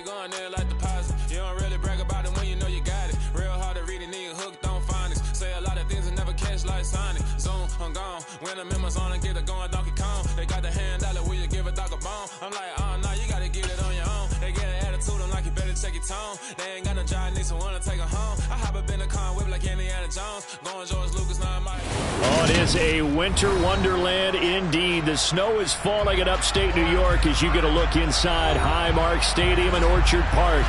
Going there like deposit. You don't really brag about it when you know you got it. Real hard to read a nigga hooked on phonics. Say a lot of things and never catch like Sonic. Zoom, I'm gone. When the members on and get it going Donkey Kong. They got the hand dollar, will you give a dog a bone? I'm like, oh no, you gotta get it on your own. They get an attitude, I'm like, you better check your tone. They ain't got no job, need someone to take her home. I hop up in the car and whip like Indiana Jones. Going George Lucas, now I'm like. Oh, it is a winter wonderland indeed. The snow is falling in upstate New York as you get a look inside Highmark Stadium in Orchard Park.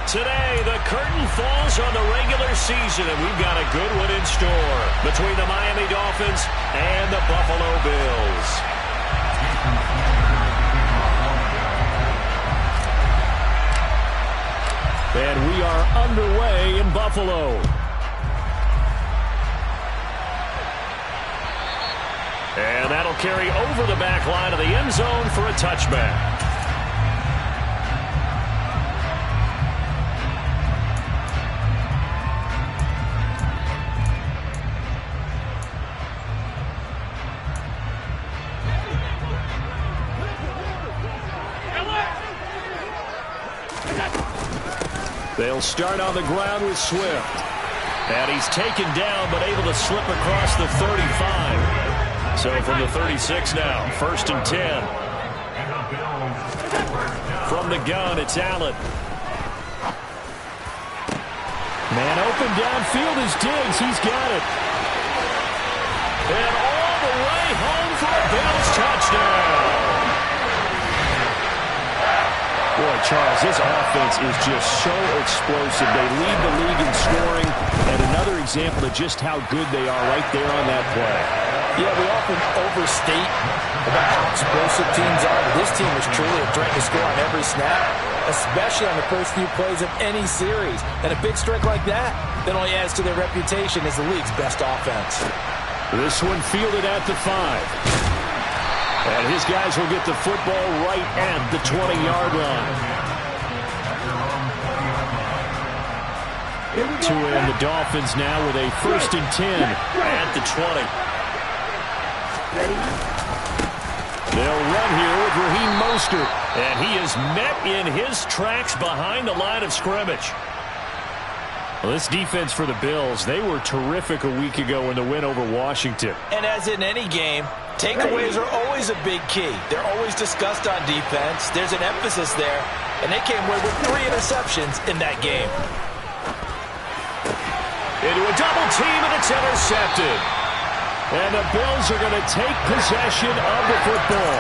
Today, the curtain falls on the regular season, and we've got a good one in store between the Miami Dolphins and the Buffalo Bills. And we are underway in Buffalo. And that'll carry over the back line of the end zone for a touchback. They'll start on the ground with Swift. And he's taken down but able to slip across the 35. So from the 36 now, 1st and 10. From the gun, it's Allen. Man open downfield is Diggs. He's got it. And all the way home for a Bills touchdown. Boy, Charles, this offense is just so explosive. They lead the league in scoring, and another example of just how good they are right there on that play. Yeah, we often overstate about how explosive teams are, but this team is truly a threat to score on every snap, especially on the first few plays of any series. And a big strike like that only adds to their reputation as the league's best offense. This one fielded at the 5. And his guys will get the football right at the 20-yard line. To end the Dolphins now with a 1st and 10 at the 20. They'll run here with Raheem Mostert. And he is met in his tracks behind the line of scrimmage. Well, this defense for the Bills, they were terrific a week ago in the win over Washington. And as in any game, takeaways are always a big key. They're always discussed on defense. There's an emphasis there, and they came away with 3 interceptions in that game. Into a double team, and it's intercepted. And the Bills are going to take possession of the football.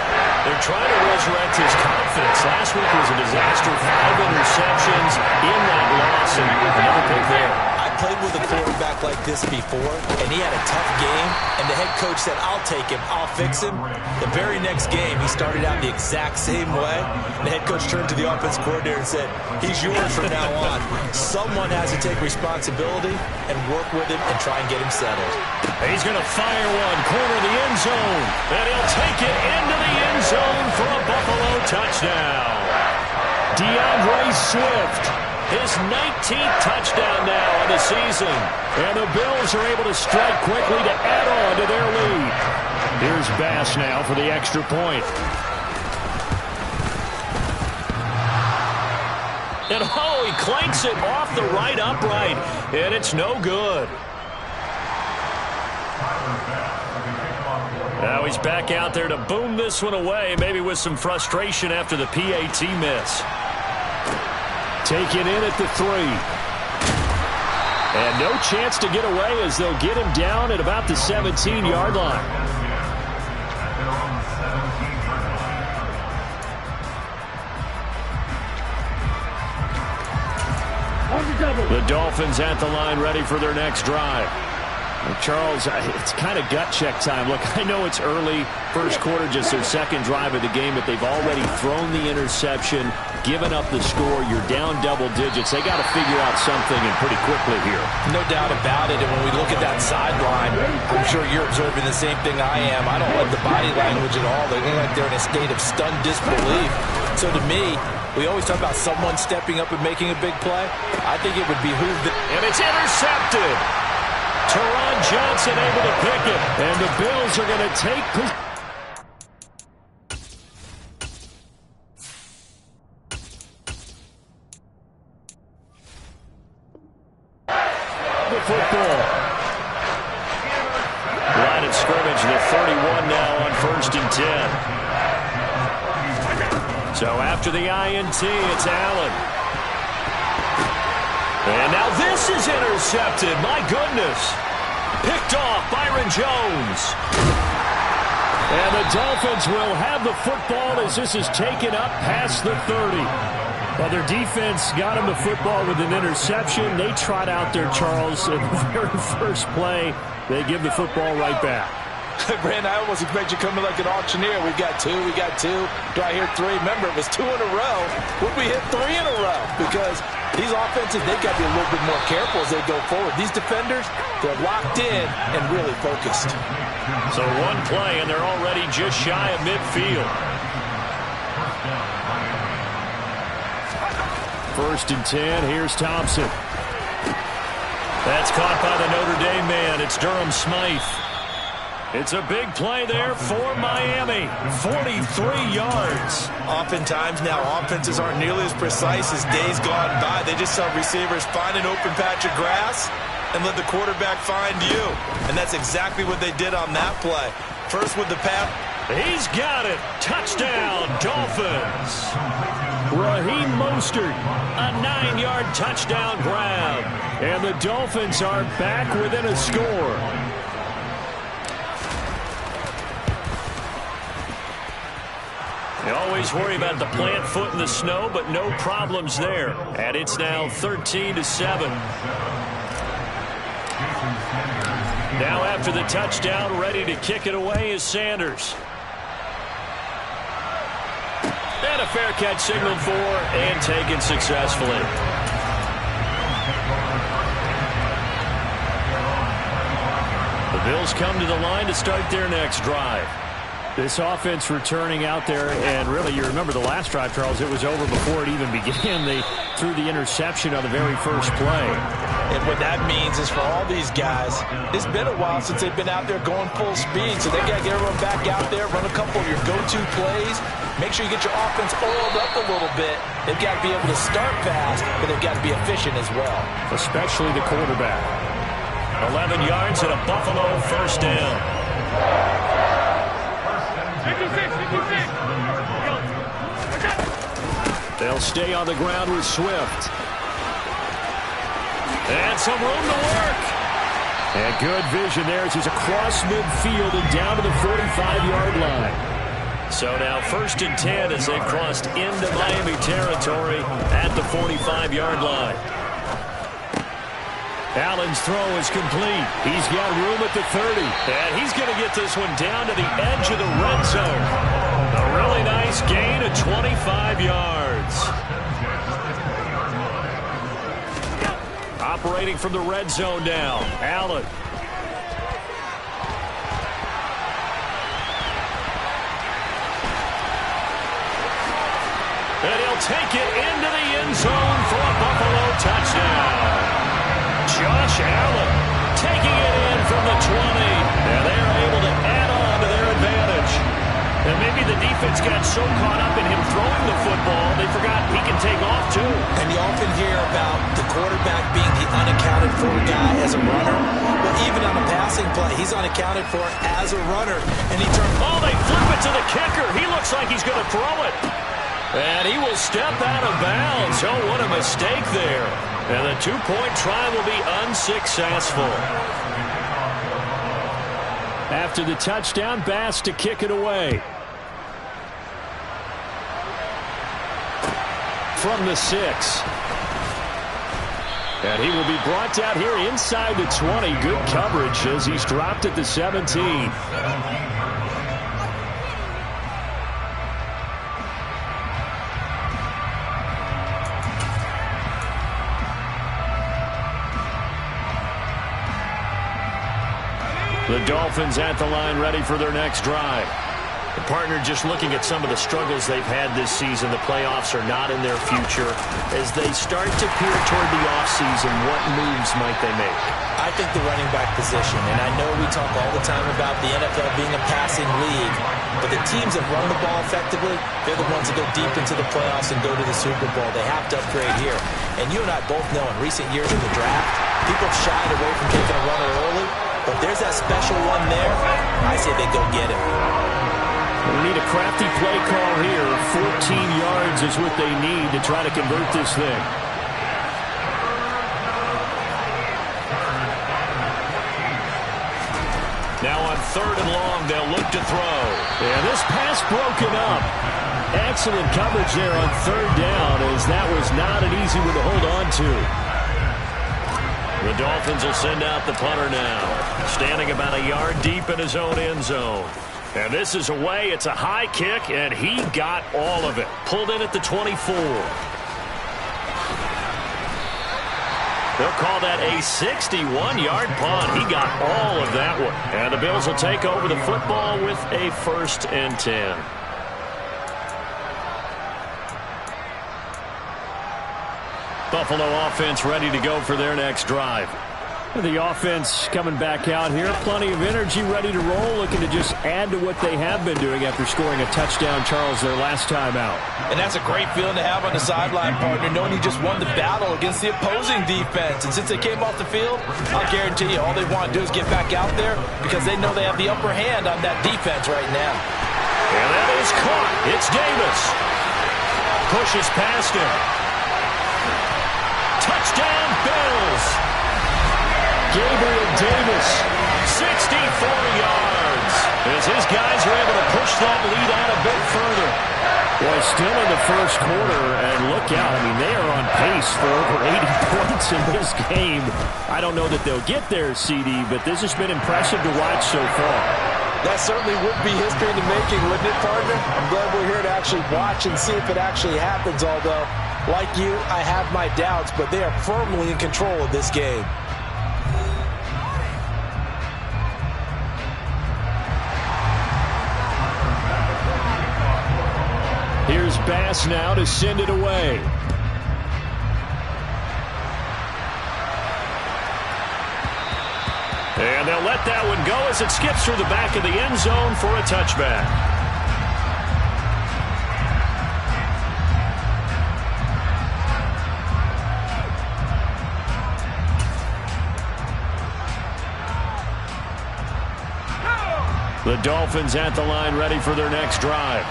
They're trying to resurrect his confidence. Last week was a disaster. 5 interceptions in that loss, and another pick there. I played with a quarterback like this before, and he had a tough game, and the head coach said, I'll take him, I'll fix him. The very next game, he started out the exact same way. The head coach turned to the offense coordinator and said, he's yours from now on. Someone has to take responsibility and work with him and try and get him settled. He's going to fire one, corner of the end zone, and he'll take it into the end zone for a Buffalo touchdown. DeAndre Swift, his 19th touchdown now of the season. And the Bills are able to strike quickly to add on to their lead. Here's Bass now for the extra point. And oh, he clanks it off the right upright, and it's no good. Now he's back out there to boom this one away, maybe with some frustration after the PAT miss. Taken in at the 3. And no chance to get away as they'll get him down at about the 17-yard line. The Dolphins at the line ready for their next drive. Well, Charles, it's kind of gut check time. Look, I know it's early, first quarter, just their second drive of the game, but they've already thrown the interception. given up the score. You're down double digits. They got to figure out something and pretty quickly here. No doubt about it. And when we look at that sideline, I'm sure you're observing the same thing I am. I don't like the body language at all. They look like they're in a state of stunned disbelief. So to me, we always talk about someone stepping up and making a big play. I think it would behoove them. And it's intercepted. Teron Johnson able to pick it. And the Bills are going to take possession. Football. Line of scrimmage, the 31 now on 1st and 10. So after the INT, it's Allen. And now this is intercepted. My goodness. Picked off Byron Jones. And the Dolphins will have the football as this is taken up past the 30. Well, their defense got him the football with an interception. They trot out there, Charles, in the very first play. They give the football right back. Brandon, I almost expect you coming like an auctioneer. We got two. Do I hear three? Remember, it was 2 in a row. Would we hit 3 in a row? Because these offenses, they got to be a little bit more careful as they go forward. These defenders, they're locked in and really focused. So one play, and they're already just shy of midfield. 1st and 10. Here's Thompson. That's caught by the Notre Dame man. It's Durham Smythe. It's a big play there for Miami. 43 yards. Oftentimes now offenses aren't nearly as precise as days gone by. They just saw receivers find an open patch of grass and let the quarterback find you. And that's exactly what they did on that play. First with the pass. He's got it. Touchdown, Dolphins. Raheem Mostert, a 9-yard touchdown grab. And the Dolphins are back within a score. You always worry about the plant foot in the snow, but no problems there. And it's now 13-7. Now after the touchdown, ready to kick it away is Sanders. And a fair catch signaled for and taken successfully. The Bills come to the line to start their next drive. This offense returning out there, and really, you remember the last drive, Charles, it was over before it even began. They threw the interception on the very first play. And what that means is for all these guys, it's been a while since they've been out there going full speed, so they got to get everyone back out there, run a couple of your go-to plays, make sure you get your offense oiled up a little bit. They've got to be able to start fast, but they've got to be efficient as well. Especially the quarterback. 11 yards and a Buffalo first down. 56. They'll stay on the ground with Swift. And some room to work. And good vision there as he's across midfield and down to the 45-yard line. So now 1st and 10 as they've crossed into Miami territory at the 45-yard line. Allen's throw is complete. He's got room at the 30. And he's going to get this one down to the edge of the red zone. A really nice gain of 25 yards. Operating from the red zone now. Allen. And he'll take it into the end zone for a Buffalo touchdown. Josh Allen taking it in from the 20. And they're able to add on to their advantage. And maybe the defense got so caught up in him throwing the football, they forgot he can take off too. And you often hear about the quarterback being the unaccounted for guy as a runner. Well, even on a passing play, he's unaccounted for as a runner. And he turns. Oh, they flip it to the kicker. He looks like he's going to throw it. And he will step out of bounds. Oh, what a mistake there. And the two-point try will be unsuccessful. After the touchdown, Bass to kick it away. From the 6. And he will be brought down here inside the 20. Good coverage as he's dropped at the 17. The Dolphins at the line, ready for their next drive. The partner, just looking at some of the struggles they've had this season, the playoffs are not in their future. As they start to peer toward the offseason, what moves might they make? I think the running back position, and I know we talk all the time about the NFL being a passing league, but the teams that run the ball effectively, they're the ones that go deep into the playoffs and go to the Super Bowl. They have to upgrade here. And you and I both know in recent years in the draft, people have shied away from taking a runner early, but there's that special one there. I say they go get him. We need a crafty play call here. 14 yards is what they need to try to convert this thing. Now on 3rd and long, they'll look to throw. Yeah, this pass broken up. Excellent coverage there on 3rd down, as that was not an easy one to hold on to. The Dolphins will send out the punter now, standing about a yard deep in his own end zone. And this is away. It's a high kick, and he got all of it. Pulled in at the 24. They'll call that a 61-yard punt. He got all of that one. And the Bills will take over the football with a 1st and 10. Buffalo offense ready to go for their next drive. The offense coming back out here. Plenty of energy, ready to roll, looking to just add to what they have been doing after scoring a touchdown, Charles, their last time out. And that's a great feeling to have on the sideline, partner, knowing you just won the battle against the opposing defense. And since they came off the field, I'll guarantee you all they want to do is get back out there because they know they have the upper hand on that defense right now. And that is caught. It's Davis. Pushes past him. Touchdown, Bills. Gabriel Davis, 64 yards, as his guys are able to push that lead out a bit further. Boy, still in the first quarter, and look out. I mean, they are on pace for over 80 points in this game. I don't know that they'll get there, CD, but this has been impressive to watch so far. That certainly would be history in the making, wouldn't it, partner? I'm glad we're here to actually watch and see if it actually happens, although, like you, I have my doubts, but they are firmly in control of this game. Here's Bass now to send it away. And they'll let that one go as it skips through the back of the end zone for a touchback. The Dolphins at the line, ready for their next drive.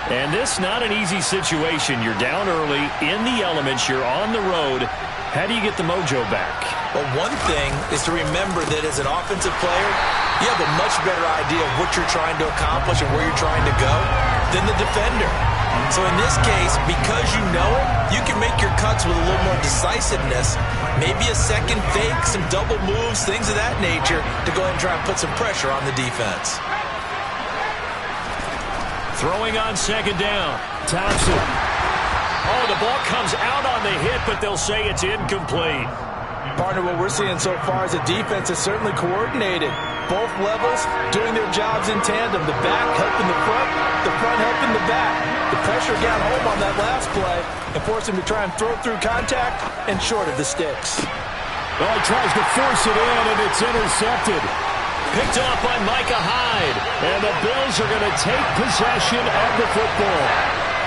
And this not an easy situation. You're down early, in the elements, you're on the road. How do you get the mojo back? Well, one thing is to remember that as an offensive player, you have a much better idea of what you're trying to accomplish and where you're trying to go than the defender. So in this case, because you know it, you can make your cuts with a little more decisiveness, maybe a second fake, some double moves, things of that nature, to go ahead and try and put some pressure on the defense. Throwing on 2nd down. Thompson. Oh, the ball comes out on the hit, but they'll say it's incomplete. Partner, what we're seeing so far is a defense is certainly coordinated. Both levels doing their jobs in tandem. The back helping the front helping the back. The pressure got home on that last play and forced him to try and throw through contact and short of the sticks. Well, he tries to force it in, and it's intercepted. Picked up by Micah Hyde. And the Bills are going to take possession of the football.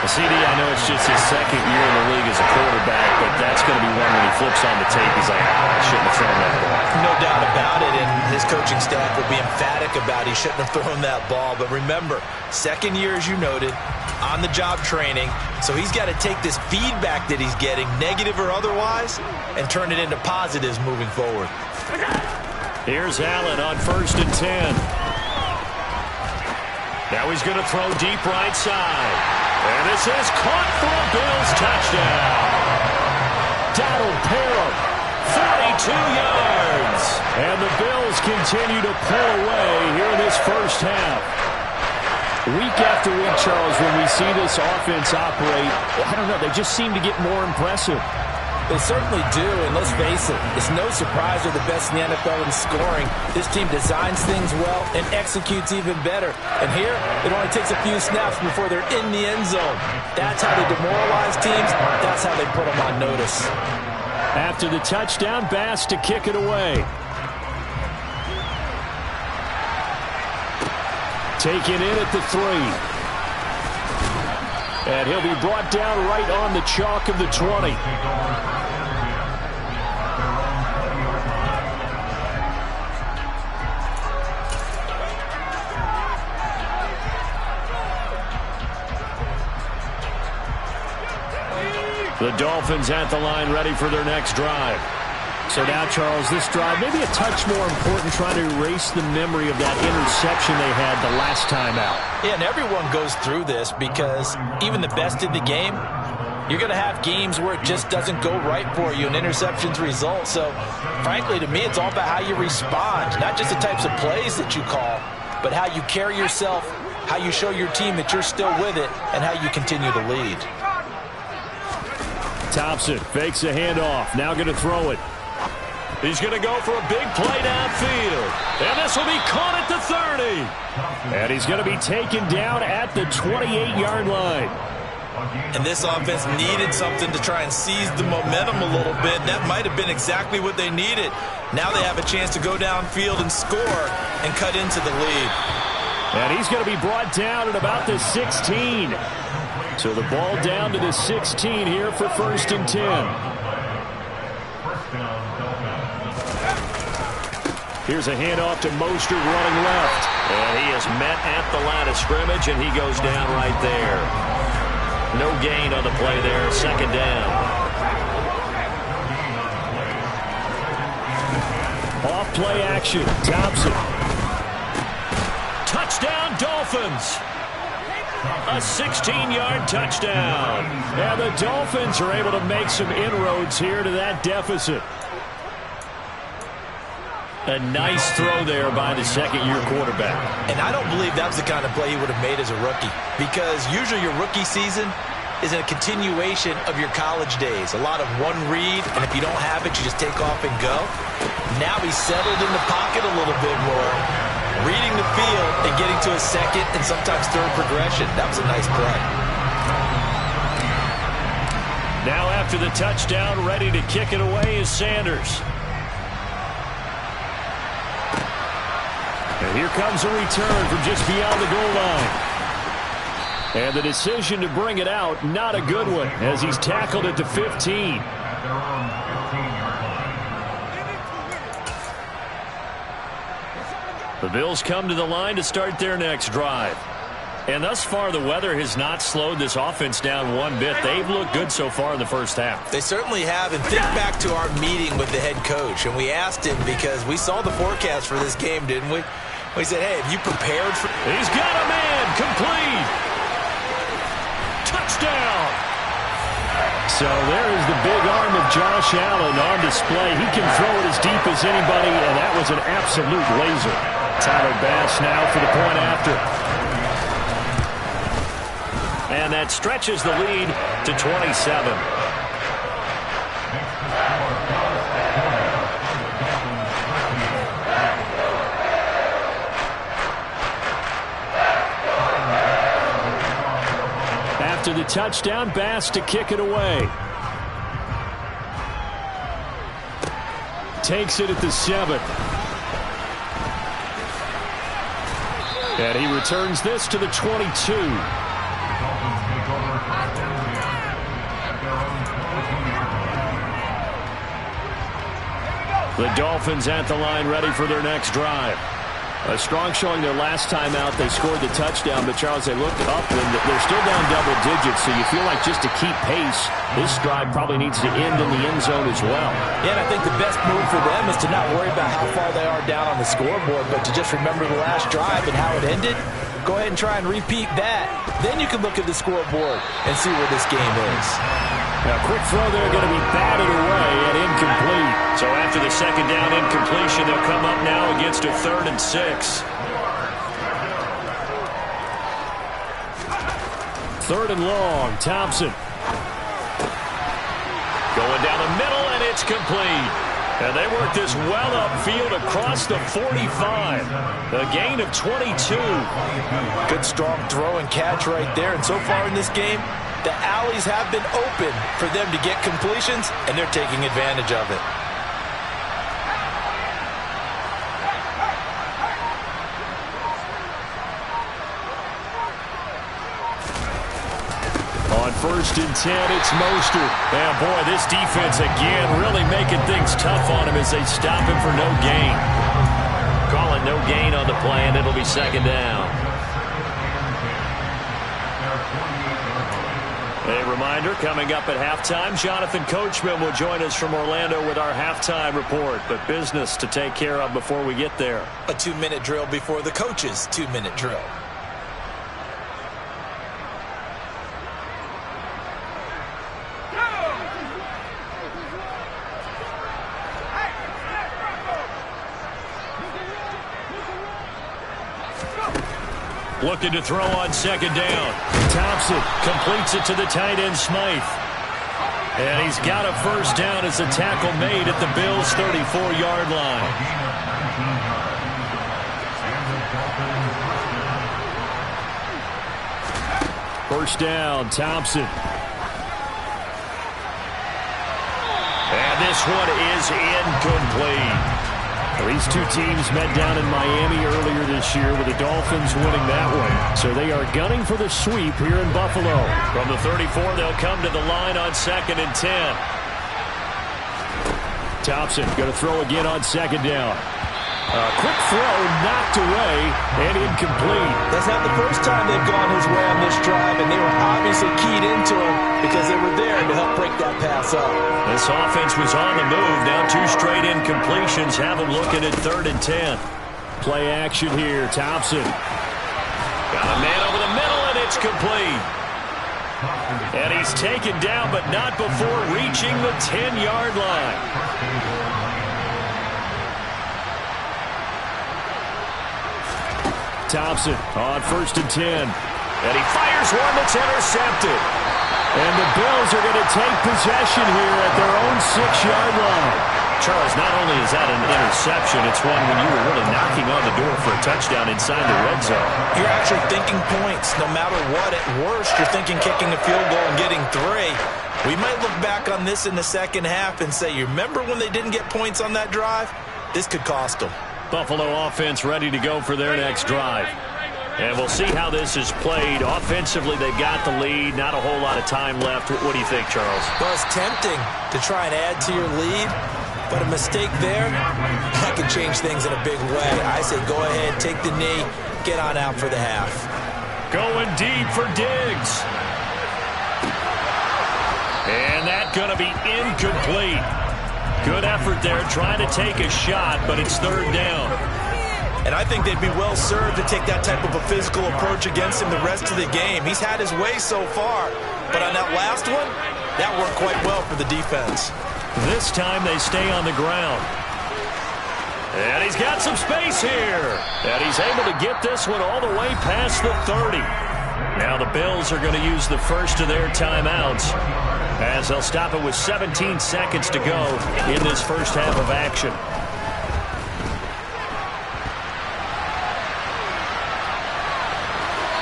CD, I know it's just his 2nd year in the league as a quarterback, but that's going to be one when he flips on the tape. He's like, I shouldn't have thrown that ball. No doubt about it, and his coaching staff will be emphatic about he shouldn't have thrown that ball. But remember, 2nd year, as you noted, on-the-job training, so he's got to take this feedback that he's getting, negative or otherwise, and turn it into positives moving forward. Here's Allen on 1st and 10. Now he's going to throw deep right side. And this is caught for a Bills touchdown. Donald Parham, 42 yards. And the Bills continue to pull away here in this first half. Week after week, Charles, when we see this offense operate, I don't know, they just seem to get more impressive. They certainly do, and let's face it, it's no surprise they're the best in the NFL in scoring. This team designs things well and executes even better. And here, it only takes a few snaps before they're in the end zone. That's how they demoralize teams. That's how they put them on notice. After the touchdown, Bass to kick it away. Taken in at the 3. And he'll be brought down right on the chalk of the 20. The Dolphins at the line ready for their next drive. So now, Charles, this drive maybe a touch more important, trying to erase the memory of that interception they had the last time out. Yeah, and everyone goes through this because even the best in the game, you're going to have games where it just doesn't go right for you and interceptions result. So, frankly, to me, it's all about how you respond, not just the types of plays that you call, but how you carry yourself, how you show your team that you're still with it, and how you continue to lead. Thompson fakes a handoff, now going to throw it. He's going to go for a big play downfield. And this will be caught at the 30. And he's going to be taken down at the 28-yard line. And this offense needed something to try and seize the momentum a little bit. That might have been exactly what they needed. Now they have a chance to go downfield and score and cut into the lead. And he's going to be brought down at about the 16. So the ball down to the 16 here for 1st and 10. Here's a handoff to Mostert running left. And he is met at the line of scrimmage, and he goes down right there. No gain on the play there, 2nd down. Off play action, Thompson. Touchdown, Dolphins. A 16-yard touchdown. And the Dolphins are able to make some inroads here to that deficit. A nice throw there by the 2nd-year quarterback. And I don't believe that was the kind of play he would have made as a rookie, because usually your rookie season is a continuation of your college days. A lot of one read, and if you don't have it, you just take off and go. Now he's settled in the pocket a little bit more, reading the field and getting to a 2nd and sometimes 3rd progression. That was a nice play. Now after the touchdown, ready to kick it away is Sanders. And here comes a return from just beyond the goal line. And the decision to bring it out, not a good one, as he's tackled at the 15. The Bills come to the line to start their next drive. And thus far, the weather has not slowed this offense down one bit. They've looked good so far in the first half. They certainly have. And think back to our meeting with the head coach. And we asked him, because we saw the forecast for this game, didn't we? We said, hey, have you prepared for... He's got a man. Complete. Touchdown. So there is the big arm of Josh Allen on display. He can throw it as deep as anybody, and that was an absolute laser. Tyler Bass now for the point after. And that stretches the lead to 27. After the touchdown, Bass to kick it away. Takes it at the 7. And he returns this to the 22. The Dolphins at the line ready for their next drive. A strong showing their last time out. They scored the touchdown, but Charles, they looked up and they're still down double digits, so you feel like just to keep pace, this drive probably needs to end in the end zone as well. Yeah, and I think the best move for them is to not worry about how far they are down on the scoreboard, but to just remember the last drive and how it ended. Go ahead and try and repeat that. Then you can look at the scoreboard and see where this game is. Now, quick throw there, going to be batted away and incomplete. So after the 2nd down incompletion, they'll come up now against a 3rd and 6. 3rd and long, Thompson. Going down the middle, and it's complete. And they work this well upfield across the 45. A gain of 22. Good strong throw and catch right there. And so far in this game, the alleys have been open for them to get completions, and they're taking advantage of it. On 1st and 10, it's Mostert. And boy, this defense again really making things tough on him as they stop him for no gain. Calling no gain on the play, and it'll be 2nd down. A reminder, coming up at halftime, Jonathan Coachman will join us from Orlando with our halftime report. But business to take care of before we get there. A 2-minute drill before the coach's 2-minute drill. Looking to throw on 2nd down. Thompson completes it to the tight end, Smythe. And he's got a 1st down as the tackle made at the Bills' 34-yard line. First down, Thompson. And this one is incomplete. These two teams met down in Miami earlier this year with the Dolphins winning that one. So they are gunning for the sweep here in Buffalo. From the 34, they'll come to the line on 2nd and 10. Thompson going to throw again on 2nd down. A quick throw knocked away and incomplete. That's not the first time they've gone his way on this drive, and they were obviously keyed into him because they were there to help break that pass up. This offense was on the move. Now 2 straight incompletions have them looking at 3rd and 10. Play action here. Thompson. Got a man over the middle, and it's complete. And he's taken down, but not before reaching the 10-yard line. Thompson on 1st and 10. And he fires one that's intercepted. And the Bills are going to take possession here at their own 6-yard line. Charles, not only is that an interception, it's one when you were really knocking on the door for a touchdown inside the red zone. You're actually thinking points. No matter what, at worst, you're thinking kicking a field goal and getting 3. We might look back on this in the second half and say, you remember when they didn't get points on that drive? This could cost them. Buffalo offense ready to go for their next drive. And we'll see how this is played. Offensively, they've got the lead. Not a whole lot of time left. What do you think, Charles? Well, it's tempting to try and add to your lead, but a mistake there, that could change things in a big way. I say go ahead, take the knee, get on out for the half. Going deep for Diggs. And that's going to be incomplete. Good effort there, trying to take a shot, but it's 3rd down. And I think they'd be well served to take that type of a physical approach against him the rest of the game. He's had his way so far, but on that last one, that worked quite well for the defense. This time they stay on the ground. And he's got some space here. And he's able to get this one all the way past the 30. Now the Bills are going to use the first of their timeouts as they'll stop it with 17 seconds to go in this first half of action.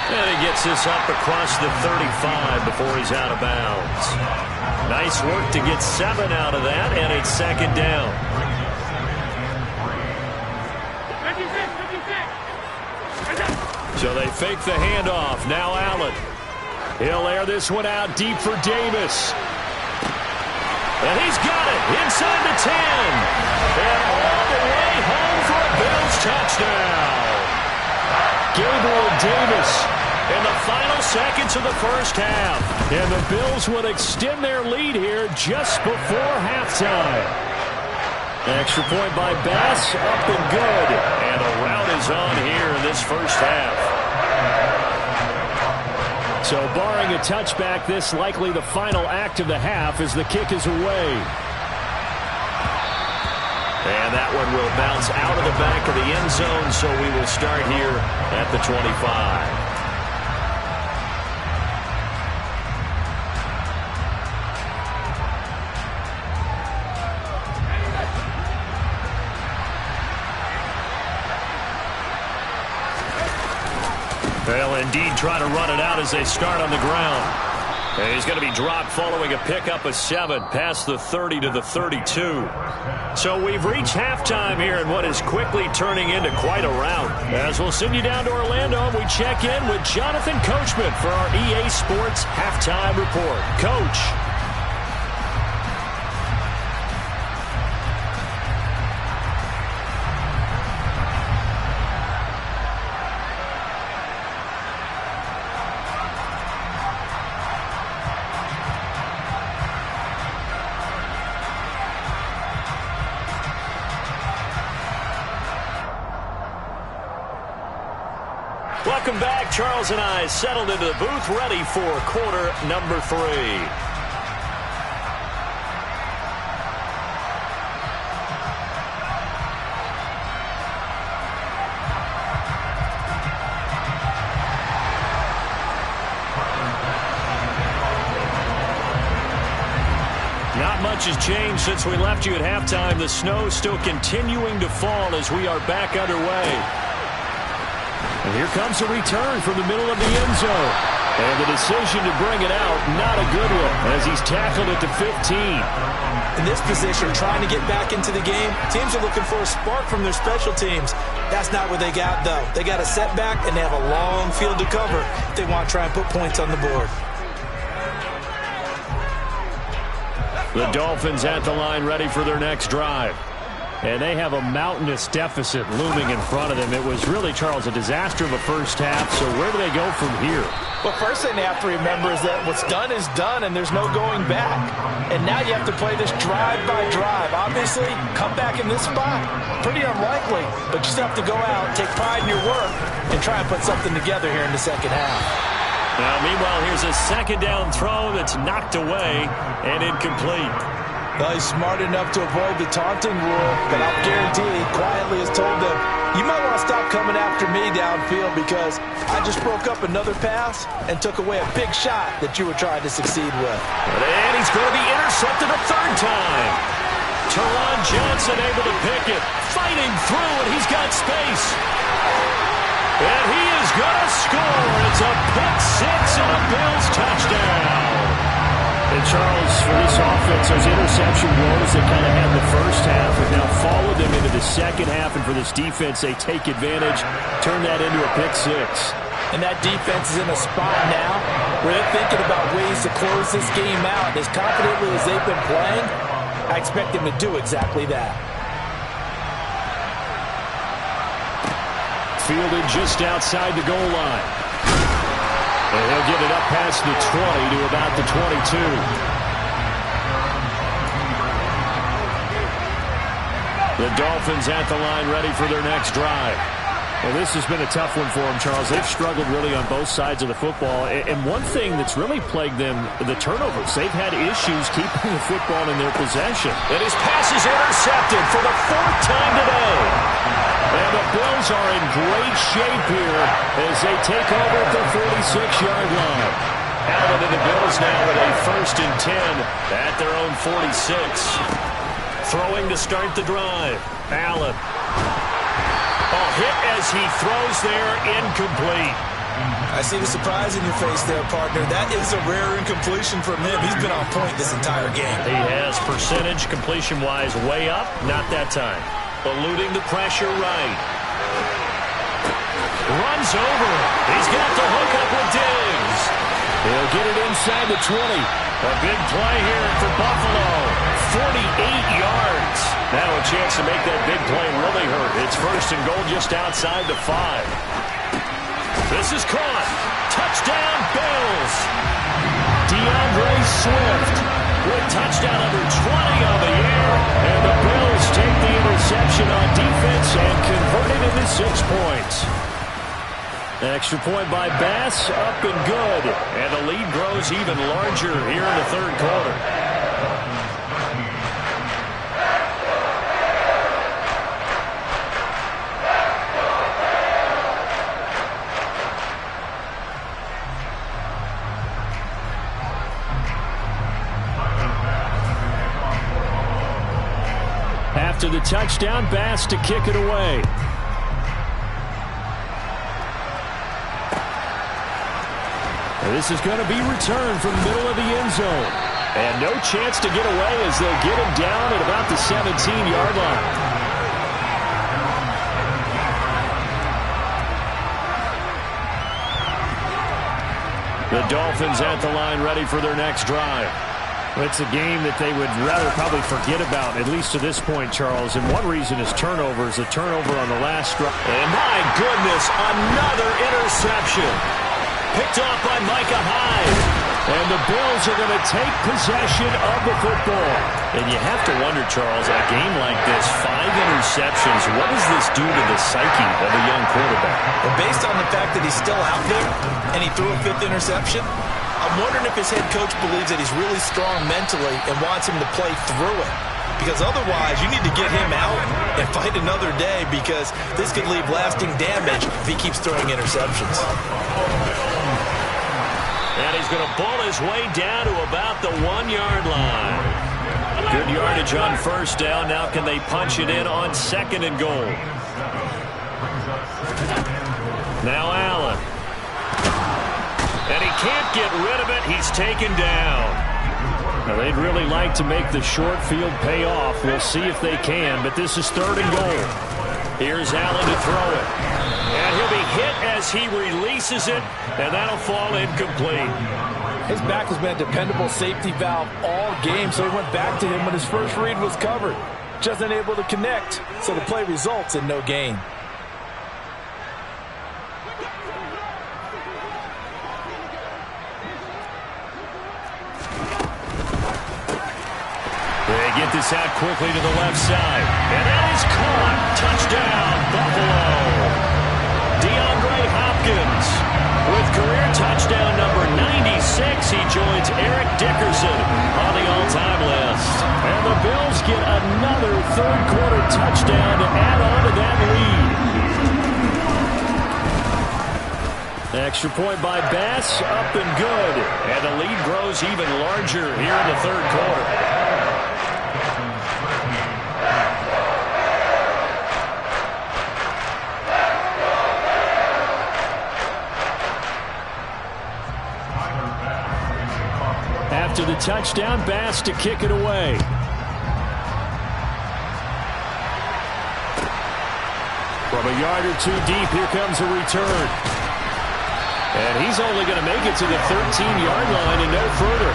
And he gets this up across the 35 before he's out of bounds. Nice work to get 7 out of that, and it's 2nd down. So they fake the handoff. Now Allen. He'll air this one out deep for Davis. And he's got it inside the 10. And all the way home for a Bills touchdown. Gabriel Davis in the final seconds of the first half. And the Bills would extend their lead here just before halftime. Extra point by Bass, up and good. And a rout is on here in this first half. So barring a touchback, this likely the final act of the half as the kick is away. And that one will bounce out of the back of the end zone, so we will start here at the 25. will indeed try to run it out as they start on the ground. And he's going to be dropped following a pickup of 7 past the 30 to the 32. So we've reached halftime here in what is quickly turning into quite a rout. As we'll send you down to Orlando, and we check in with Jonathan Coachman for our EA Sports Halftime Report. Coach. Welcome back. Charles and I settled into the booth, ready for quarter number 3. Not much has changed since we left you at halftime. The snow still continuing to fall as we are back underway. And here comes a return from the middle of the end zone. And the decision to bring it out, not a good one, as he's tackled at the 15. In this position, trying to get back into the game, teams are looking for a spark from their special teams. That's not what they got, though. They got a setback, and they have a long field to cover if they want to try and put points on the board. The Dolphins at the line, ready for their next drive. And they have a mountainous deficit looming in front of them. It was really, Charles, a disaster of a first half. So where do they go from here? Well, first thing they have to remember is that what's done is done, and there's no going back. And now you have to play this drive by drive. Obviously, come back in this spot. Pretty unlikely, but you still have to go out, take pride in your work, and try and put something together here in the second half. Now, meanwhile, here's a second down throw that's knocked away and incomplete. Well, he's smart enough to avoid the taunting rule, but I'll guarantee he quietly has told them, you might want to stop coming after me downfield because I just broke up another pass and took away a big shot that you were trying to succeed with. And he's going to be intercepted a third time. Teron Johnson able to pick it, fighting through, and he's got space. And he is going to score. It's a pick 6 and a Bills touchdown. And Charles, for this offense, those interception woes that kind of had the first half have now followed them into the second half. And for this defense, they take advantage, turn that into a pick 6. And that defense is in a spot now where they're thinking about ways to close this game out. As confidently as they've been playing, I expect them to do exactly that. Fielded just outside the goal line. And he'll get it up past the 20 to about the 22. The Dolphins at the line, ready for their next drive. Well, this has been a tough one for them, Charles. They've struggled really on both sides of the football. And one thing that's really plagued them, the turnovers. They've had issues keeping the football in their possession. And his pass is intercepted for the 4th time today. And the Bills are in great shape here as they take over at the 46-yard line. Allen and the Bills now with a 1st and 10 at their own 46. Throwing to start the drive. Allen. Hit as he throws there, incomplete. I see the surprise in your face there, partner. That is a rare incompletion from him. He's been on point this entire game. He has percentage completion-wise way up, not that time. Eluding the pressure right. Runs over. He's got the hook up with Diggs. He'll get it inside the 20. A big play here for Buffalo. 48 yards. Now a chance to make that big play really hurt. It's 1st and goal just outside the 5. This is caught. Touchdown, Bills. DeAndre Swift with touchdown number 20 on the year. And the Bills take the interception on defense and convert it into 6 points. Extra point by Bass, up and good. And the lead grows even larger here in the 3rd quarter. After the touchdown, Bass to kick it away. This is going to be returned from the middle of the end zone. And no chance to get away as they'll get him down at about the 17-yard line. The Dolphins at the line ready for their next drive. It's a game that they would rather probably forget about, at least to this point, Charles. And one reason is turnovers, a turnover on the last drive. And my goodness, another interception. Picked off by Micah Hyde. And the Bills are going to take possession of the football. And you have to wonder, Charles, a game like this, 5 interceptions, what does this do to the psyche of a young quarterback? Well, based on the fact that he's still out there and he threw a 5th interception, I'm wondering if his head coach believes that he's really strong mentally and wants him to play through it. Because otherwise, you need to get him out and fight another day, because this could leave lasting damage if he keeps throwing interceptions. And he's going to ball his way down to about the 1-yard line. Good yardage on first down. Now can they punch it in on 2nd and goal? Now Allen. And he can't get rid of it. He's taken down. Now they'd really like to make the short field pay off. We'll see if they can, but this is 3rd and goal. Here's Allen to throw it. And he'll be hit as he releases it, and that'll fall incomplete. His back has been a dependable safety valve all game, so he went back to him when his first read was covered. Just unable to connect, so the play results in no gain. They get this out quickly to the left side. And that is caught. Touchdown, Buffalo. DeAndre Hopkins with career touchdown number 96. He joins Eric Dickerson on the all-time list. And the Bills get another third-quarter touchdown to add on to that lead. Extra point by Bass, up and good. And the lead grows even larger here in the third quarter. After the touchdown, Bass to kick it away. From a yard or two deep, here comes a return. And he's only going to make it to the 13-yard line and no further.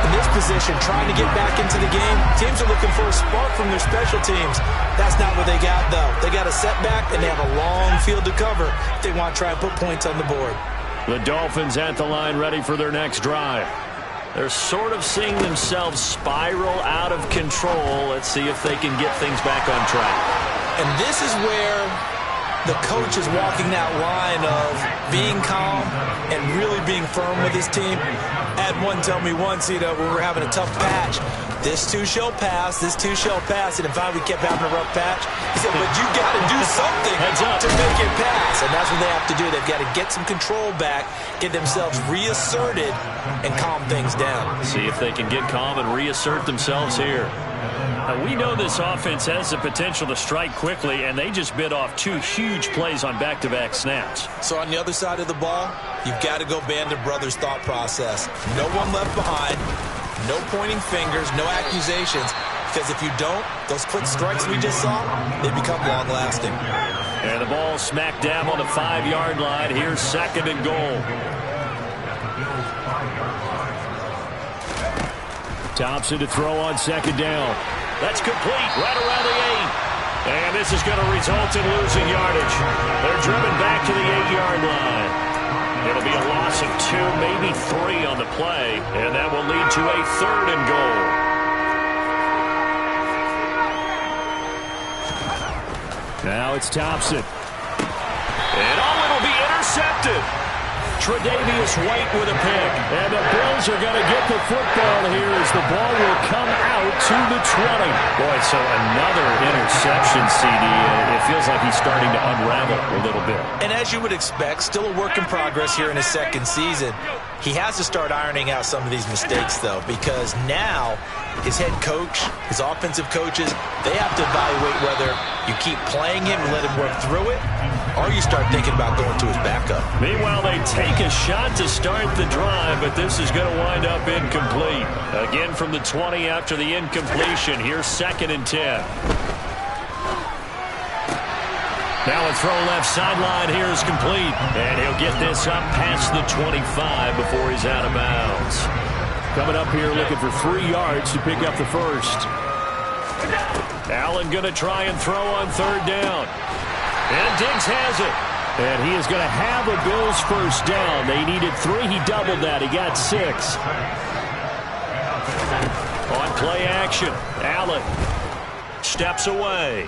In this position, trying to get back into the game, teams are looking for a spark from their special teams. That's not what they got, though. They got a setback, and they have a long field to cover if they want to try and put points on the board. The Dolphins at the line ready for their next drive. They're sort of seeing themselves spiral out of control. Let's see if they can get things back on track. And this is where the coach is walking that line of being calm and really being firm with his team. I had one tell me once, when we were having a tough patch, this too shall pass, this too shall pass. And if we kept having a rough patch, he said, but you got to do something to make it pass. And that's what they have to do. They've got to get some control back, get themselves reasserted, and calm things down. See if they can get calm and reassert themselves here. Now, we know this offense has the potential to strike quickly, and they just bit off 2 huge plays on back-to-back snaps. So on the other side of the ball, you've got to go Band of Brothers thought process. No one left behind, no pointing fingers, no accusations, because if you don't, those quick strikes we just saw, they become long-lasting. And the ball smack dab on the 5-yard line. Here's 2nd and goal. Thompson to throw on 2nd down. That's complete right around the 8. And this is going to result in losing yardage. They're driven back to the 8-yard line. It'll be a loss of 2, maybe 3 on the play. And that will lead to a 3rd and goal. Now it's Thompson. And it'll be intercepted. Tre'Davious White with a pick. And the Bills are going to get the football here as the ball will come out to the 20. Boy, so another interception, CD. It feels like he's starting to unravel a little bit. And as you would expect, still a work in progress here in his 2nd season. He has to start ironing out some of these mistakes, though, because now his head coach, his offensive coaches, they have to evaluate whether you keep playing him and let him work through it, or you start thinking about going to his backup. Meanwhile, they take a shot to start the drive, but this is going to wind up incomplete. Again from the 20 after the incompletion. Here's 2nd and 10. Now a throw left sideline here is complete. And he'll get this up past the 25 before he's out of bounds. Coming up here looking for 3 yards to pick up the first. Allen going to try and throw on 3rd down. And Diggs has it. And he is going to have a Bills first down. They needed 3. He doubled that. He got 6. On play action, Allen steps away.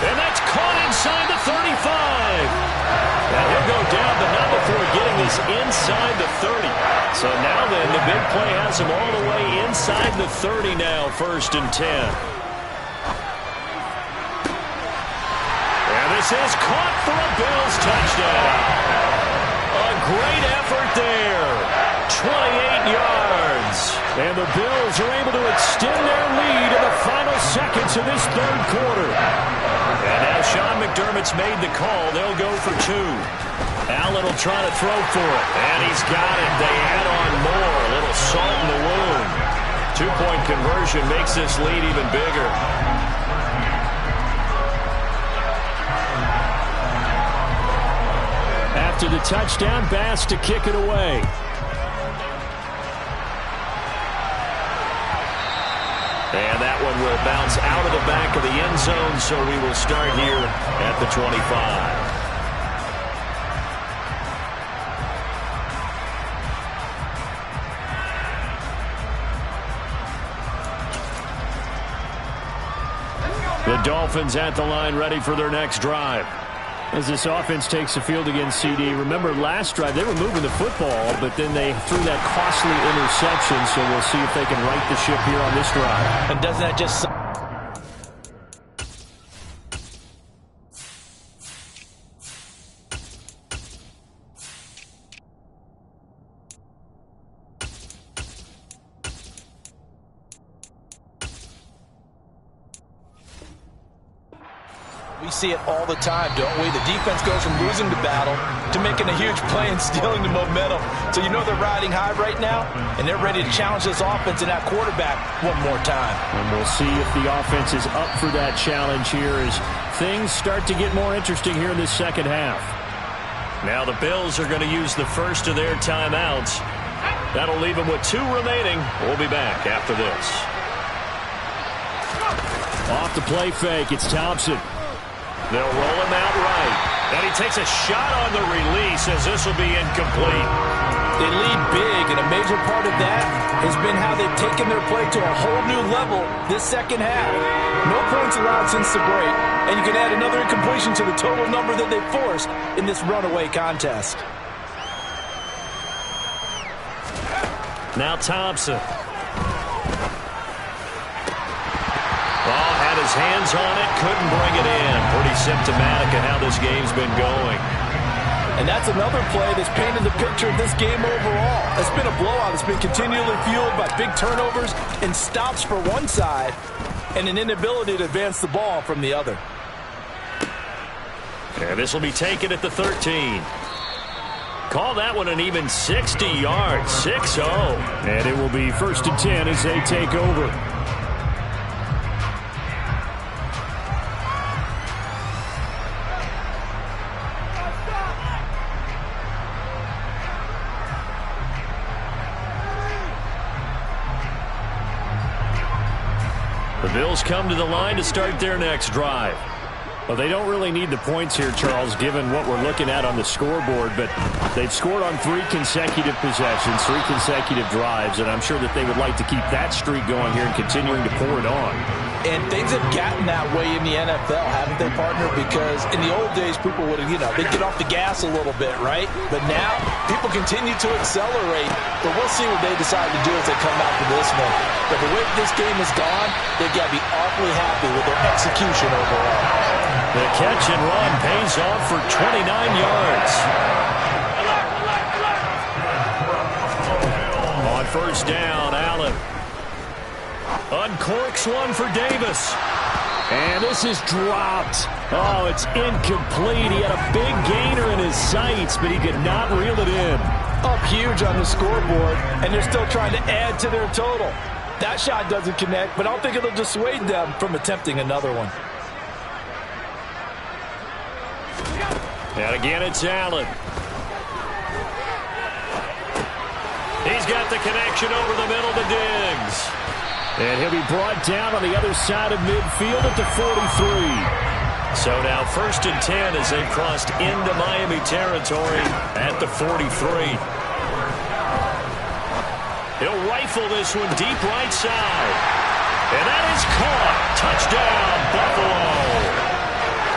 And that's caught inside the 35. And he'll go down, but not before getting this inside the 30. So now then, the big play has him all the way inside the 30 now, 1st and 10. And this is caught for a Bills touchdown. A great effort there. 28 yards. And the Bills are able to extend their lead in the final seconds of this 3rd quarter. And now Sean McDermott's made the call. They'll go for 2. Allen will try to throw for it. And he's got it. They add on more. A little salt in the wound. 2-point conversion makes this lead even bigger. After the touchdown, Bass to kick it away. And that one will bounce out of the back of the end zone, so we will start here at the 25. The Dolphins at the line ready for their next drive. As this offense takes the field against CD, remember last drive they were moving the football, but then they threw that costly interception, so we'll see if they can right the ship here on this drive. And doesn't that just... We see it all the time, don't we? The defense goes from losing the battle to making a huge play and stealing the momentum. So you know they're riding high right now, and they're ready to challenge this offense and that quarterback one more time. And we'll see if the offense is up for that challenge here as things start to get more interesting here in this second half. Now the Bills are going to use the first of their timeouts. That'll leave them with 2 remaining. We'll be back after this. Off the play fake, it's Thompson. They'll roll him out right. And he takes a shot on the release as this will be incomplete. They lead big, and a major part of that has been how they've taken their play to a whole new level this second half. No points allowed since the break, and you can add another incompletion to the total number that they've forced in this runaway contest. Now Thompson. Had his hands on it, couldn't bring it in. Pretty symptomatic of how this game's been going. And that's another play that's painted the picture of this game overall. It's been a blowout. It's been continually fueled by big turnovers and stops for one side and an inability to advance the ball from the other. And this will be taken at the 13. Call that one an even 60 yards, 6-0. And it will be 1st and 10 as they take over. The Bills come to the line to start their next drive. Well, they don't really need the points here, Charles, given what we're looking at on the scoreboard, but they've scored on 3 consecutive possessions, 3 consecutive drives, and I'm sure that they would like to keep that streak going here and continuing to pour it on. And things have gotten that way in the NFL, haven't they, partner? Because in the old days, people would have, they'd get off the gas a little bit, right? But now, people continue to accelerate, but we'll see what they decide to do as they come out to this one. But the way this game has gone, they've got to be awfully happy with their execution overall. The catch and run pays off for 29 yards. On 1st down, Allen uncorks one for Davis. And this is dropped. Oh, it's incomplete. He had a big gainer in his sights, but he could not reel it in. Up huge on the scoreboard, and they're still trying to add to their total. That shot doesn't connect, but I don't think it'll dissuade them from attempting another one. And again, it's Allen. He's got the connection over the middle to Diggs. And he'll be brought down on the other side of midfield at the 43. So now 1st and 10 as they've crossed into Miami territory at the 43. He'll rifle this one deep right side. And that is caught. Touchdown, Buffalo.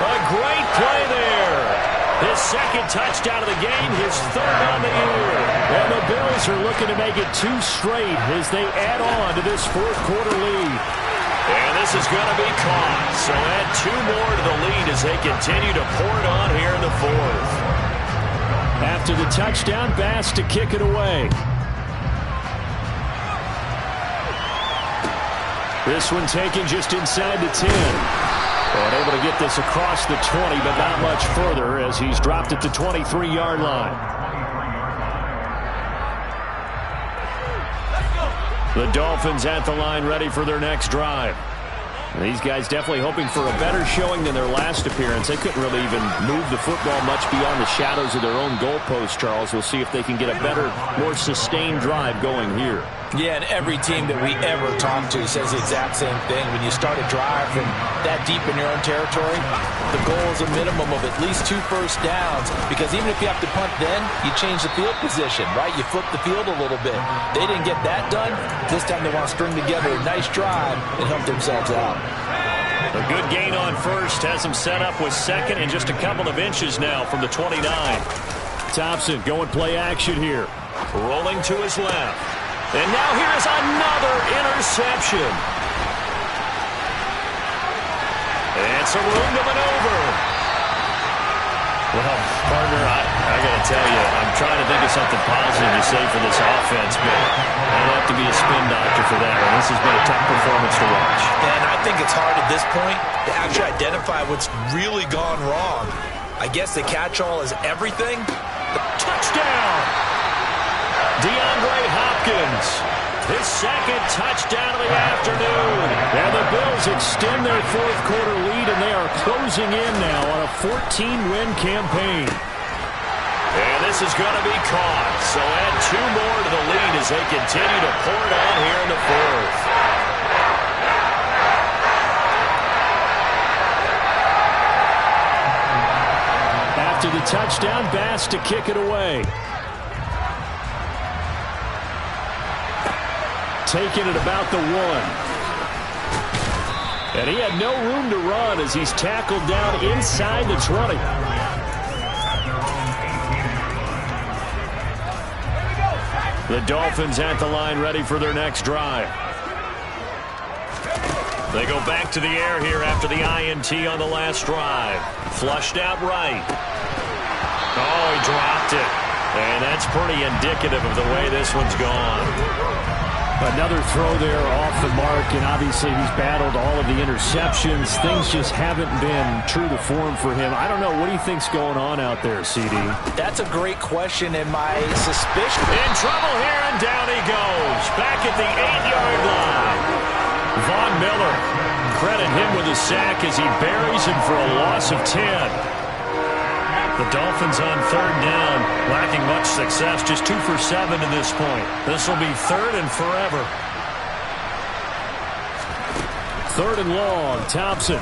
A great play there. His 2nd touchdown of the game, his 3rd on the year. And the Bills are looking to make it 2 straight as they add on to this 4th quarter lead. And this is going to be caught. So add 2 more to the lead as they continue to pour it on here in the 4th. After the touchdown, Bass to kick it away. This one taken just inside the 10. And able to get this across the 20, but not much further as he's dropped at the 23-yard line. The Dolphins at the line ready for their next drive. And these guys definitely hoping for a better showing than their last appearance. They couldn't really even move the football much beyond the shadows of their own goalpost, Charles. We'll see if they can get a better, more sustained drive going here. Yeah, and every team that we ever talk to says the exact same thing. When you start a drive from that deep in your own territory, the goal is a minimum of at least 2 first downs, because even if you have to punt then, you change the field position, right? You flip the field a little bit. They didn't get that done. This time they want to string together a nice drive and help themselves out. A good gain on 1st has them set up with 2nd and just a couple of inches now from the 29. Thompson going play action here. Rolling to his left. And now here is another interception. And some room to maneuver. Well, partner, I got to tell you, I'm trying to think of something positive to say for this offense, but I'll have to be a spin doctor for that one. This has been a tough performance to watch. And I think it's hard at this point to actually identify what's really gone wrong. I guess the catch-all is everything. Touchdown! DeAndre Hopkins, his 2nd touchdown of the afternoon. And the Bills extend their 4th quarter lead, and they are closing in now on a 14-win campaign. And this is going to be caught. So add 2 more to the lead as they continue to pour it on here in the 4th. After the touchdown, Bass to kick it away. Taking it about the 1. And he had no room to run as he's tackled down inside the 20. The Dolphins at the line ready for their next drive. They go back to the air here after the INT on the last drive. Flushed out right. Oh, he dropped it. And that's pretty indicative of the way this one's gone. Another throw there off the mark, and obviously he's battled all of the interceptions. Things just haven't been true to form for him. I don't know. What do you think's going on out there, CD? That's a great question, and my suspicion... In trouble here, and down he goes. Back at the 8-yard line. Von Miller, credit him with a sack as he buries him for a loss of 10. The Dolphins on 3rd down, lacking much success, just 2 for 7 to this point. This will be 3rd and forever. 3rd and long, Thompson.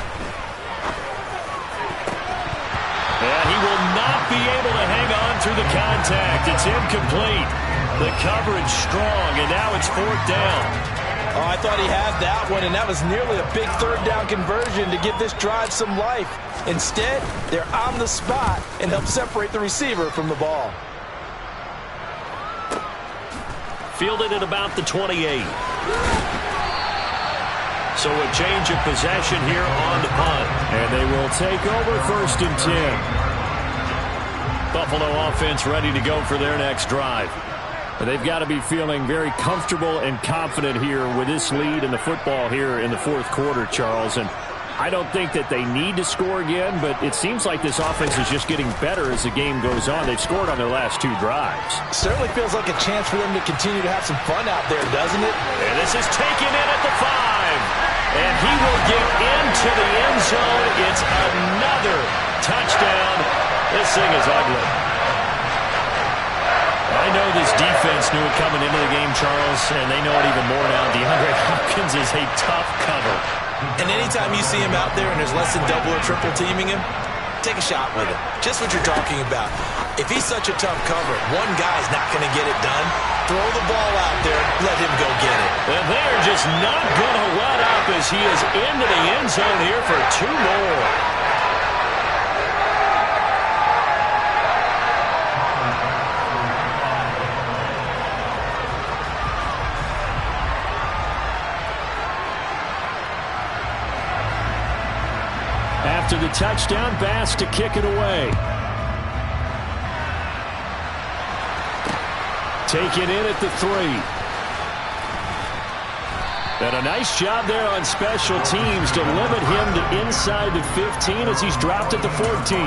And he will not be able to hang on through the contact. It's incomplete. The coverage strong, and now it's 4th down. Oh, I thought he had that one, and that was nearly a big 3rd down conversion to give this drive some life. Instead, they're on the spot and help separate the receiver from the ball. Fielded at about the 28. So a change of possession here on the punt. And they will take over 1st and 10. Buffalo offense ready to go for their next drive. They've got to be feeling very comfortable and confident here with this lead in the football here in the 4th quarter, Charles. And I don't think that they need to score again, but it seems like this offense is just getting better as the game goes on. They've scored on their last 2 drives. Certainly feels like a chance for them to continue to have some fun out there, doesn't it? And this is taken in at the 5. And he will get into the end zone. It's another touchdown. This thing is ugly. I know this defense knew it coming into the game, Charles, and they know it even more now. DeAndre Hopkins is a tough cover. And anytime you see him out there and there's less than double or triple teaming him, take a shot with him. Just what you're talking about. If he's such a tough cover, one guy's not going to get it done. Throw the ball out there, let him go get it. And they're just not going to let up as he is into the end zone here for 2 more. After the touchdown, Bass to kick it away. Taken in at the 3. And a nice job there on special teams to limit him to inside the 15 as he's dropped at the 14.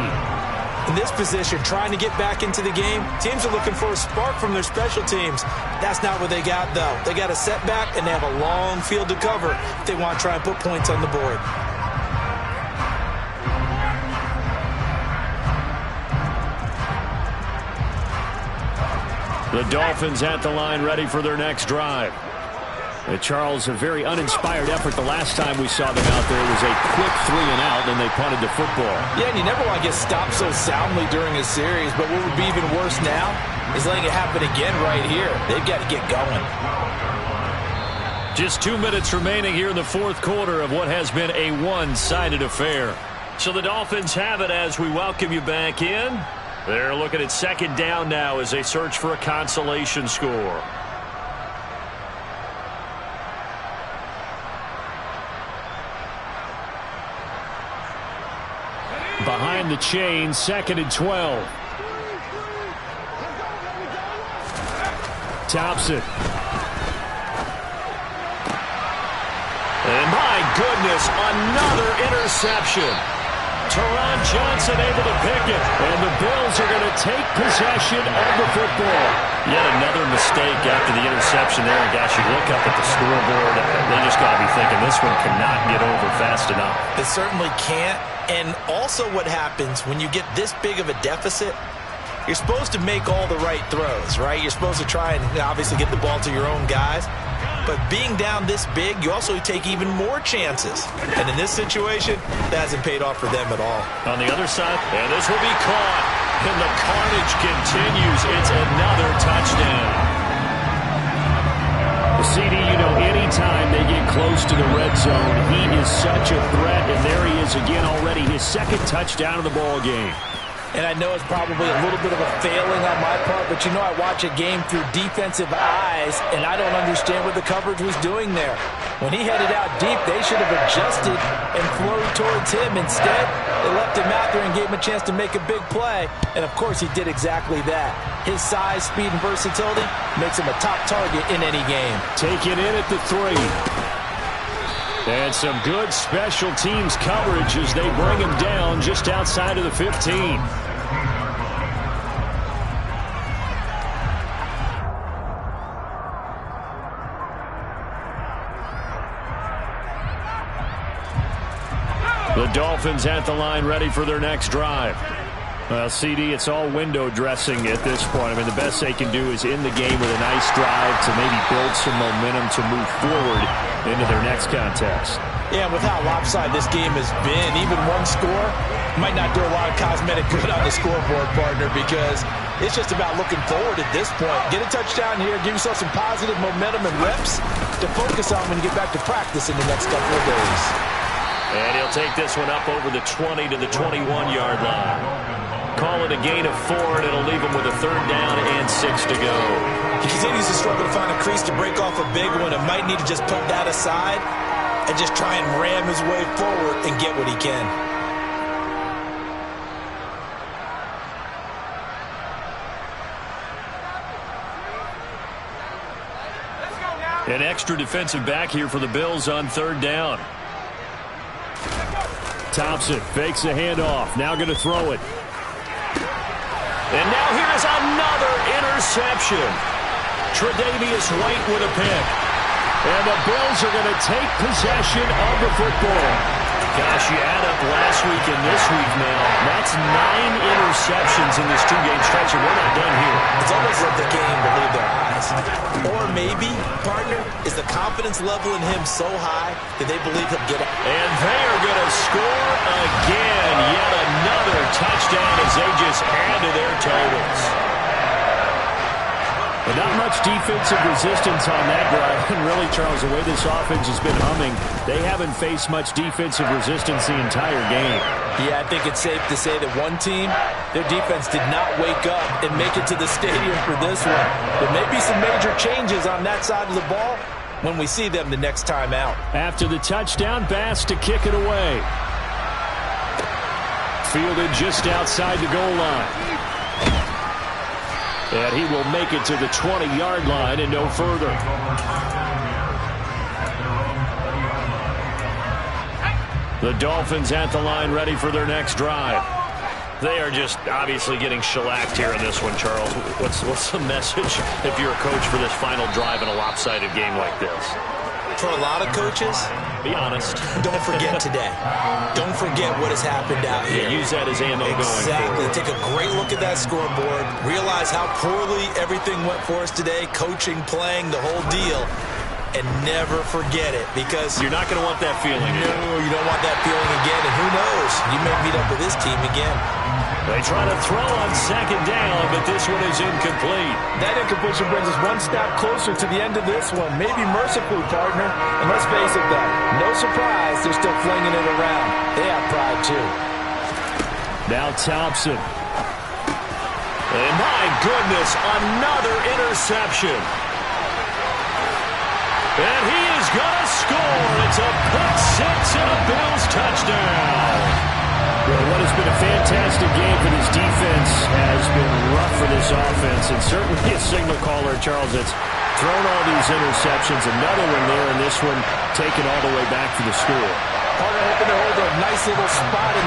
In this position, trying to get back into the game, teams are looking for a spark from their special teams. That's not what they got, though. They got a setback, and they have a long field to cover if they want to try and put points on the board. The Dolphins at the line, ready for their next drive. Charles, a very uninspired effort the last time we saw them out there. It was a quick 3 and out, and they punted the football. Yeah, and you never want to get stopped so soundly during a series, but what would be even worse now is letting it happen again right here. They've got to get going. Just 2 minutes remaining here in the 4th quarter of what has been a one-sided affair. So the Dolphins have it as we welcome you back in. They're looking at 2nd down now as they search for a consolation score. Behind the chain, 2nd and 12. Thompson. And my goodness, another interception. Teron Johnson able to pick it. And the Bills are going to take possession of the football. Yet another mistake after the interception there. And gosh, you look up at the scoreboard, they just got to be thinking this one cannot get over fast enough. It certainly can't. And also what happens when you get this big of a deficit, you're supposed to make all the right throws, right? You're supposed to try and obviously get the ball to your own guys. But being down this big, you also take even more chances. And in this situation, that hasn't paid off for them at all. On the other side, and this will be caught. And the carnage continues. It's another touchdown. CD, you know, anytime they get close to the red zone, he is such a threat. And there he is again already, his 2nd touchdown of the ball game. And I know it's probably a little bit of a failing on my part, but you know I watch a game through defensive eyes, and I don't understand what the coverage was doing there. When he headed out deep, they should have adjusted and flowed towards him. Instead, they left him out there and gave him a chance to make a big play. And, of course, he did exactly that. His size, speed, and versatility makes him a top target in any game. Taken in at the 3. And some good special teams coverage as they bring him down just outside of the 15. The Dolphins at the line, ready for their next drive. Well, CD, it's all window dressing at this point. I mean, the best they can do is in the game with a nice drive to maybe build some momentum to move forward into their next contest. Yeah, with how lopsided this game has been, even one score might not do a lot of cosmetic good on the scoreboard, partner, because it's just about looking forward at this point. Get a touchdown here, give yourself some positive momentum and reps to focus on when you get back to practice in the next couple of days. And he'll take this one up over the 20 to the 21-yard line. Call it a gain of 4, and it'll leave him with a 3rd down and 6 to go. He continues to struggle to find a crease to break off a big one and might need to just put that aside and just try and ram his way forward and get what he can. An extra defensive back here for the Bills on 3rd down. Thompson fakes the handoff. Now going to throw it. And now here is another interception. Tre'Davious White with a pick. And the Bills are going to take possession of the football. Gosh, you add up last week and this week now. That's 9 interceptions in this 2-game stretch, and we're not done here. It's almost like they can't even believe their eyes. Or maybe, partner, is the confidence level in him so high that they believe he'll get it. And they are going to score again. Yet another touchdown as they just add to their totals. But not much defensive resistance on that drive. And really, Charles, the way this offense has been humming, they haven't faced much defensive resistance the entire game. Yeah, I think it's safe to say that one team, their defense did not wake up and make it to the stadium for this one. There may be some major changes on that side of the ball when we see them the next time out. After the touchdown, Bass to kick it away. Fielded just outside the goal line. And he will make it to the 20-yard line and no further. The Dolphins at the line ready for their next drive. They are just obviously getting shellacked here in this one, Charles. What's the message if you're a coach for this final drive in a lopsided game like this? For a lot of coaches, be honest. Don't forget today. Don't forget what has happened out here. Yeah, use that as ammo going forward. Exactly. Take a great look at that scoreboard. Realize how poorly everything went for us today. Coaching, playing, the whole deal. And never forget it, because you're not going to want that feeling. No, you don't want that feeling again. And who knows? You may meet up with this team again. They try to throw on second down, but this one is incomplete. That incompletion brings us one step closer to the end of this one. Maybe mercifully, partner. And let's face it, though, no surprise, they're still flinging it around. They have pride, too. Now Thompson. And my goodness, another interception. And he is going to score. It's a pick six and a Bills touchdown. Well, what has been a fantastic game for this defense has been rough for this offense, and certainly a signal caller, Charles, that's thrown all these interceptions. Another one there, and this one taken all the way back to the score. Hoping to hold a nice little spot in the